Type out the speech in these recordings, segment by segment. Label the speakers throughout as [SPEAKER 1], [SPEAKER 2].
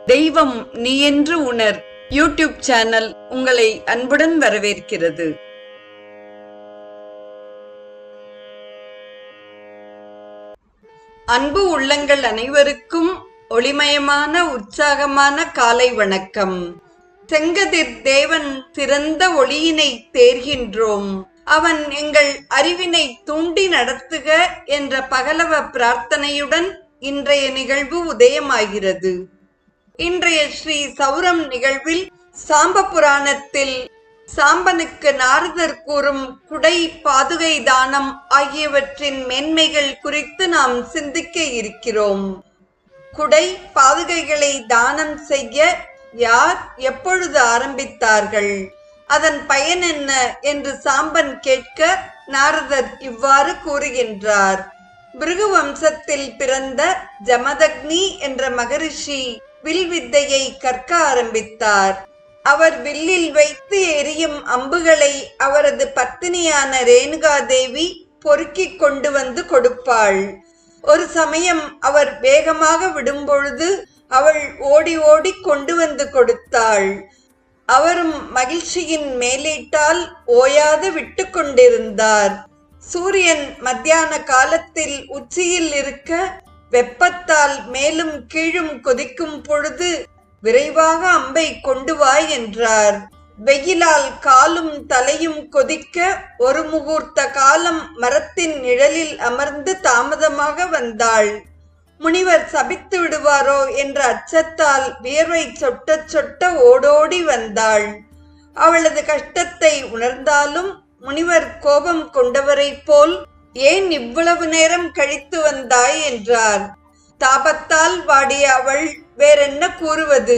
[SPEAKER 1] தெய்வம் நீ என்று உணர் யூடியூப் சேனல் உங்களை அன்புடன் வரவேற்கிறது. அன்பு உள்ளங்கள் அனைவருக்கும் ஒளிமயமான உற்சாகமான காலை வணக்கம். செங்கதிர் தேவன் சிறந்த ஒளியினை தேர்கின்றோம், அவன் எங்கள் அறிவினை தூண்டி நடத்துக என்ற பகலவ பிரார்த்தனையுடன் இன்றைய நிகழ்வு உதயமாகிறது. இன்றைய ஸ்ரீ சௌரம் நிகழ்வில் சாம்ப புராணத்தில் சாம்பனுக்கு நாரதர் கூறும் குடை பாதுகை தானம் ஆகியவற்றின் மேன்மைகள் குறித்து நாம் சிந்திக்க இருக்கிறோம். குடை பாதுகைகளை தானம் செய்ய யார் எப்பொழுது ஆரம்பித்தார்கள், அதன் பயன் என்ன என்று சாம்பன் கேட்க நாரதர் இவ்வாறு கூறுகின்றார். பிருகு வம்சத்தில் பிறந்த ஜமதக்னி என்ற மகரிஷி வில் வித்தையை கற்க ஆரம்பித்தார். அவர் வில்லில் வைத்து எரியும் அம்புகளை அவரது பத்தினியான ரேணுகா தேவி பொறுக்கிக் கொண்டு வந்து கொடுப்பாள். ஒரு சமயம் அவர் வேகமாக விடும்பொழுது அவள் ஓடி ஓடி கொண்டு வந்து கொடுத்தாள். அவரும் மகிழ்ச்சியின் மேலீட்டால் ஓயாது விட்டு கொண்டிருந்தார். சூரியன் மத்தியான காலத்தில் உச்சியில் இருக்க வெப்பத்தால் மேலும் கீழும் கொதிக்கும் பொழுது விரைவாக அம்பை கொண்டு வா என்றார். வெயிலால் காலும் தலையும் கொதிக்க ஒரு முகூர்த்த காலம் மரத்தின் நிழலில் அமர்ந்து தாமதமாக வந்தாள். முனிவர் சபித்து விடுவாரோ என்ற அச்சத்தால் வியர்வை சொட்ட சொட்ட ஓடோடி வந்தாள். அவளது கஷ்டத்தை உணர்ந்தாலும் முனிவர் கோபம் கொண்டவரை போல் ஏன் இவ்வளவு நேரம் கழித்து வந்தாய் என்றார். தாபத்தால் வாடிய அவள் வேறென்ன கூறுவது?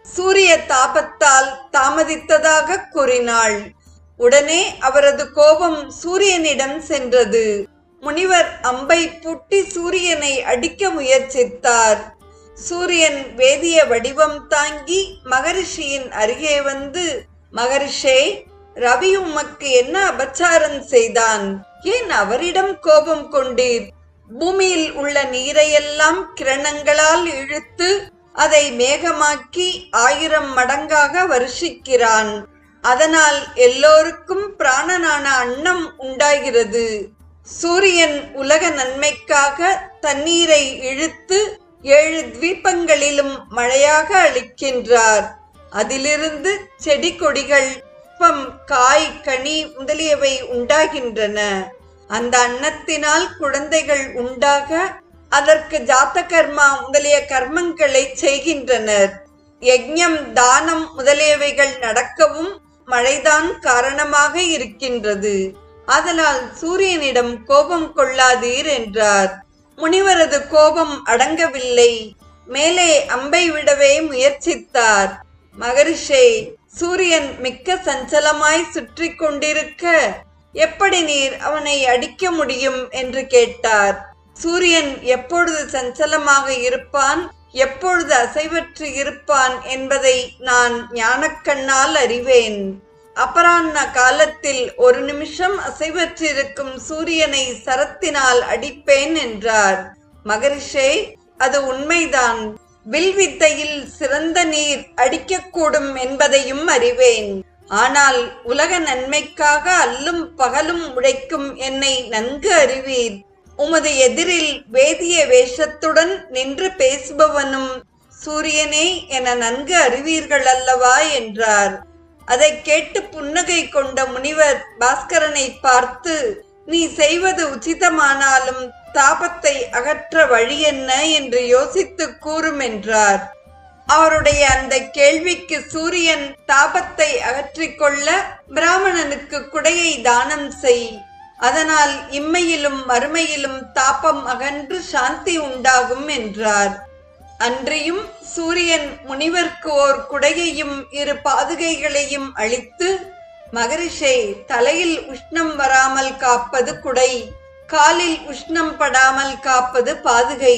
[SPEAKER 1] சூரிய தாபத்தால் தாமதித்ததாக கூறினாள். உடனே அவரது கோபம் சூரியனிடம் சென்றது. முனிவர் அம்பை பூட்டி சூரியனை அடிக்க முயற்சித்தார். சூரியன் வேதிய வடிவம் தாங்கி மகரிஷியின் அருகே வந்து, மகரிஷே, ரவி உமக்கு என்ன அபச்சாரம் செய்தான்? ஏன் அவரிடம் கோபம் கொண்டீர்? பூமியில் உள்ள நீரையெல்லாம் கிரணங்களால் இழுத்து அதை மேகமாக்கி 1000 மடங்காக வருஷிக்கிறான். அதனால் எல்லோருக்கும் பிராணனான அன்னம் உண்டாகிறது. சூரியன் உலக நன்மைக்காக தண்ணீரை இழுத்து 7 தீபங்களிலும் மழையாக அளிக்கின்றார். அதிலிருந்து செடி கொடிகள், காய், கனி முதலியவை உண்டாகின்றன. அந்த அன்னத்தினால் குழந்தைகள் உண்டாக அதற்கு ஜாத்த கர்மா முதலிய கர்மங்களை செய்கின்றனர். யஜ்ஞம், தானம் முதலியவைகள் நடக்கவும் மழைதான் காரணமாக இருக்கின்றது. அதனால் சூரியனிடம் கோபம் கொள்ளாதீர் என்றார். முனிவரது கோபம் அடங்கவில்லை. மேலே அம்பை விடவே முயற்சித்தார். மகரிஷே, சூரியன் மிக்க சஞ்சலமாய் சுற்றி கொண்டிருக்க எப்படி நீர் அவனை அடிக்க முடியும் என்று கேட்டார். சூரியன் எப்பொழுது சஞ்சலமாக இருப்பான், எப்பொழுது அசைவற்று இருப்பான் என்பதை நான் ஞானக்கண்ணால் அறிவேன். அபராண்ண காலத்தில் ஒரு நிமிஷம் அசைவற்றிருக்கும் சூரியனை சரத்தினால் அடிப்பேன் என்றார். மகரிஷே, அது உண்மைதான். வில்வித்தையில் சிறந்த நீர் அடிக்கக்கூடும் என்பதையும் அறிவேன். ஆனால் உலக நன்மைக்காக அல்லும் பகலும் உழைக்கும் என்னை நன்கு அறிவீர். உமது எதிரில் வேதிய வேஷத்துடன் நின்று பேசுபவனும் சூரியனே என நன்கு அறிவீர்கள் அல்லவா என்றார். அதை கேட்டு புன்னகை கொண்ட முனிவர் பாஸ்கரனை பார்த்து, நீ செய்வது உச்சிதமானாலும் தாபத்தை அகற்ற வழி என்ன என்று யோசித்து கூறும் என்றார். அவருடைய அந்த கேள்விக்கு சூரியன், தாபத்தை அகற்றிக்கொள்ள பிராமணனுக்கு குடையை தானம் செய், அதனால் இம்மையிலும் மறுமையிலும் தாபம் அகன்று சாந்தி உண்டாகும் என்றார். அன்றியும் சூரியன் முனிவர்க்கு ஓர் குடையையும் 2 பாதுகைகளையும் அளித்து, மகரிஷே, தலையில் உஷ்ணம் வராமல் காப்பது குடை, காலில் உஷ்ணம் படாமல் காப்பது பாதுகை,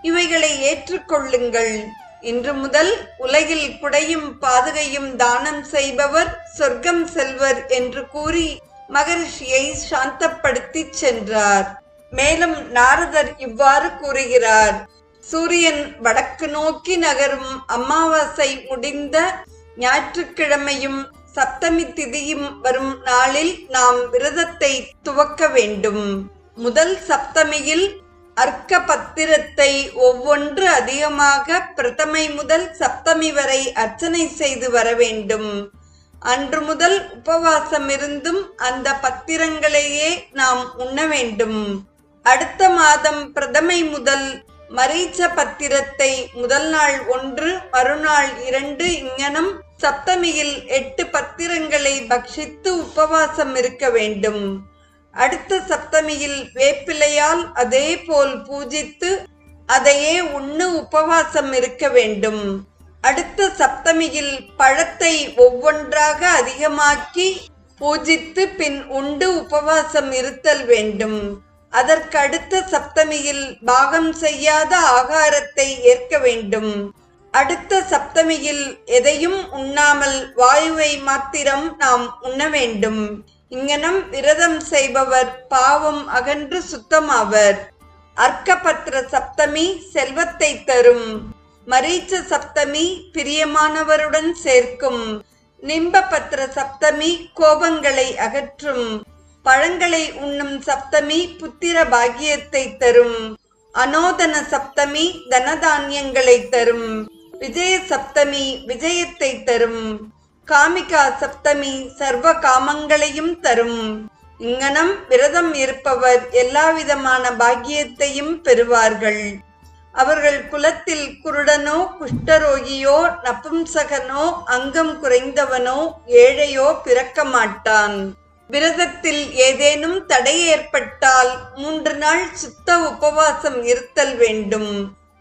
[SPEAKER 1] இவைகளை ஏற்றுக்கொள்ளுங்கள். இன்று முதல் உலகில் குடையும் பாதுகையும் தானம் செய்பவர் சொர்க்கம் செல்வர் என்று கூறி மகரிஷியை சாந்தப்படுத்தி சென்றார். மேலும் நாரதர் இவ்வாறு கூறுகிறார். சூரியன் வடக்கு நோக்கி நகரும் அமாவாசை முடிந்த ஞாயிற்றுக்கிழமையும் சப்தமி திதியும் வரும் நாளில் நாம் விரதத்தை துவக்க வேண்டும். முதல் சப்தமியில் அர்க்க பத்திரத்தை ஒவ்வொன்று அதிகமாக பிரதமை முதல் சப்தமி வரை அர்ச்சனை செய்து வர வேண்டும். அன்று முதல் உபவாசம் இருந்தும் அந்த பத்திரங்களையே நாம் உண்ண வேண்டும். அடுத்த மாதம் பிரதமை முதல் மரீச்ச பத்திரத்தை முதல் நாள் 1 மறுநாள் 2 இங்கனம் சப்தமியில் 8 பத்திரங்களை பக்ஷித்து உபவாசம் இருக்க வேண்டும். அடுத்த சப்தமியில் வேப்பிலையால் அதே போல் பூஜித்து அதையே உண்ணு உபவாசம் இருக்க வேண்டும். அடுத்த சப்தமியில் பழத்தை ஒவ்வொன்றாக அதிகமாக்கி பூஜித்து பின் உண்டு உபவாசம் இருத்தல் வேண்டும். அதற்கடுத்த சப்தமியில் பாகம் செய்யாத ஆகாரத்தை ஏற்க வேண்டும். அடுத்த சப்தமியில் எதையும் உண்ணாமல் வாயுவை மாத்திரம் நாம் உண்ண வேண்டும். இங்கனம் விரதம் செய்பவர் பாவம் அகன்று சுத்தமாவர். அர்க்கபத்திர சப்தமி செல்வத்தை தரும். மரீச்ச சப்தமி பிரியமானவருடன் சேர்க்கும். நிம்பபத்திர சப்தமி கோபங்களை அகற்றும். பழங்களை உண்ணும் சப்தமி புத்திர பாக்கியத்தை தரும். அனோதன சப்தமி தனதானியங்களை தரும். விஜய சப்தமி விஜயத்தை தரும். காமிகா சப்தமி சர்வ காமங்களையும் தரும். இங்கனம் விரதம் இருப்பவர் எல்லாவிதமான பாக்கியத்தையும் பெறுவார்கள். அவர்கள் குலத்தில் குருடனோ குஷ்டரோகியோ நபும்சகனோ அங்கம் குறைந்தவனோ ஏழையோ பிறக்க மாட்டான். விரதத்தில் ஏதேனும் தடை ஏற்பட்டால் 3 நாள் சுத்த உபவாசம் இருத்தல் வேண்டும்.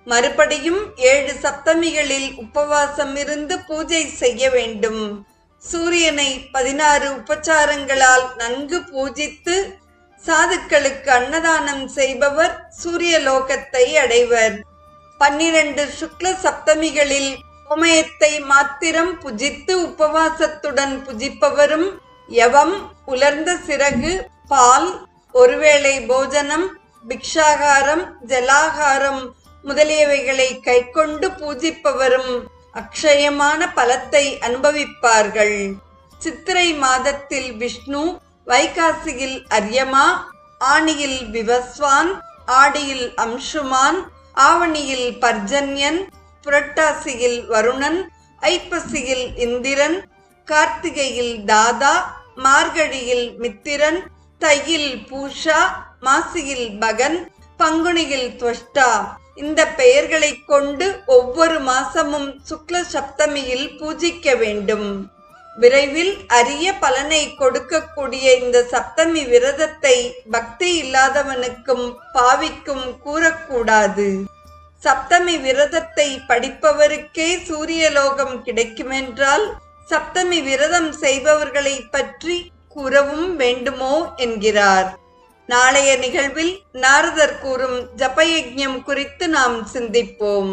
[SPEAKER 1] மறுபடியும் 7 சப்தமிகளில் உபவாசம் இருந்து பூஜை செய்ய வேண்டும். சூரியனை 16 உபச்சாரங்களால் நன்கு பூஜித்து சாதுக்களுக்கு அன்னதானம் செய்பவர் சூரியலோகத்தை அடைவர். 12 சுக்ல சப்தமிகளில் கோமயத்தை மாத்திரம் புஜித்து உபவாசத்துடன் புஜிப்பவரும் யவம், உலர்ந்த சிறகு, பால், ஒருவேளை போஜனம், பிக்ஷாகாரம், ஜலாகாரம் முதலியவைகளை கைக்கொண்டு பூஜிப்பவரும் அக்ஷயமான பலத்தை அனுபவிப்பார்கள். சித்திரை மாதத்தில் விஷ்ணு, வைகாசியில் அர்யமா, ஆணியில் விவஸ்வான், ஆடியில் அம்சுமான், ஆவணியில் பர்ஜன்யன், புரட்டாசியில் வருணன், ஐப்பசியில் இந்திரன், கார்த்திகையில் தாதா, மார்கழியில் மித்திரன், தையில் பூஷா, மாசியில் பகன், பங்குனியில் துவஷ்டா இந்த பெயர்களை கொண்டு ஒவ்வொரு மாசமும் சுக்ல சப்தமியில் பூஜிக்க வேண்டும். விரைவில் அரிய பலனை கொடுக்கக்கூடிய இந்த சப்தமி விரதத்தை பக்தி இல்லாதவனுக்கும் பாவிக்கும் கூறக்கூடாது. சப்தமி விரதத்தை படிப்பவருக்கே சூரியலோகம் கிடைக்குமென்றால் சப்தமி விரதம் செய்பவர்களை பற்றி கூறவும் வேண்டுமோ என்கிறார். நாளைய நிகழ்வில் நாரதர் கூறும் ஜபயஜ்ஞம் குறித்து நாம் சிந்திப்போம்.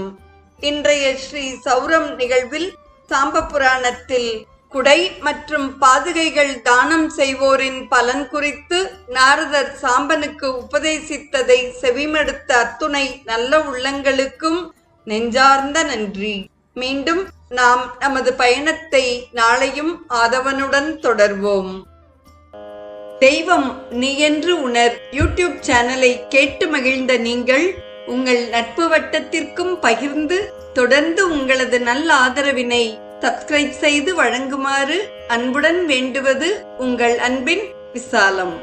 [SPEAKER 1] இன்றைய ஸ்ரீ சௌரம் நிகழ்வில் சாம்ப புராணத்தில் குடை மற்றும் பாதுகைகள் தானம் செய்வோரின் பலன் குறித்து நாரதர் சாம்பனுக்கு உபதேசித்ததை செவிமடுத்த அத்துணை நல்ல உள்ளங்களுக்கும் நெஞ்சார்ந்த நன்றி. மீண்டும் நாம் நமது பயணத்தை நாளையும் ஆதவனுடன் தொடர்வோம். தெய்வம் நீ என்று உணர் யூடியூப் சேனலை கேட்டு மகிழ்ந்த நீங்கள் உங்கள் நட்பு வட்டத்திற்கும் பகிர்ந்து தொடர்ந்து உங்களது நல்ல ஆதரவினை சப்ஸ்கிரைப் செய்து வழங்குமாறு அன்புடன் வேண்டுவது உங்கள் அன்பின் விசாலம்.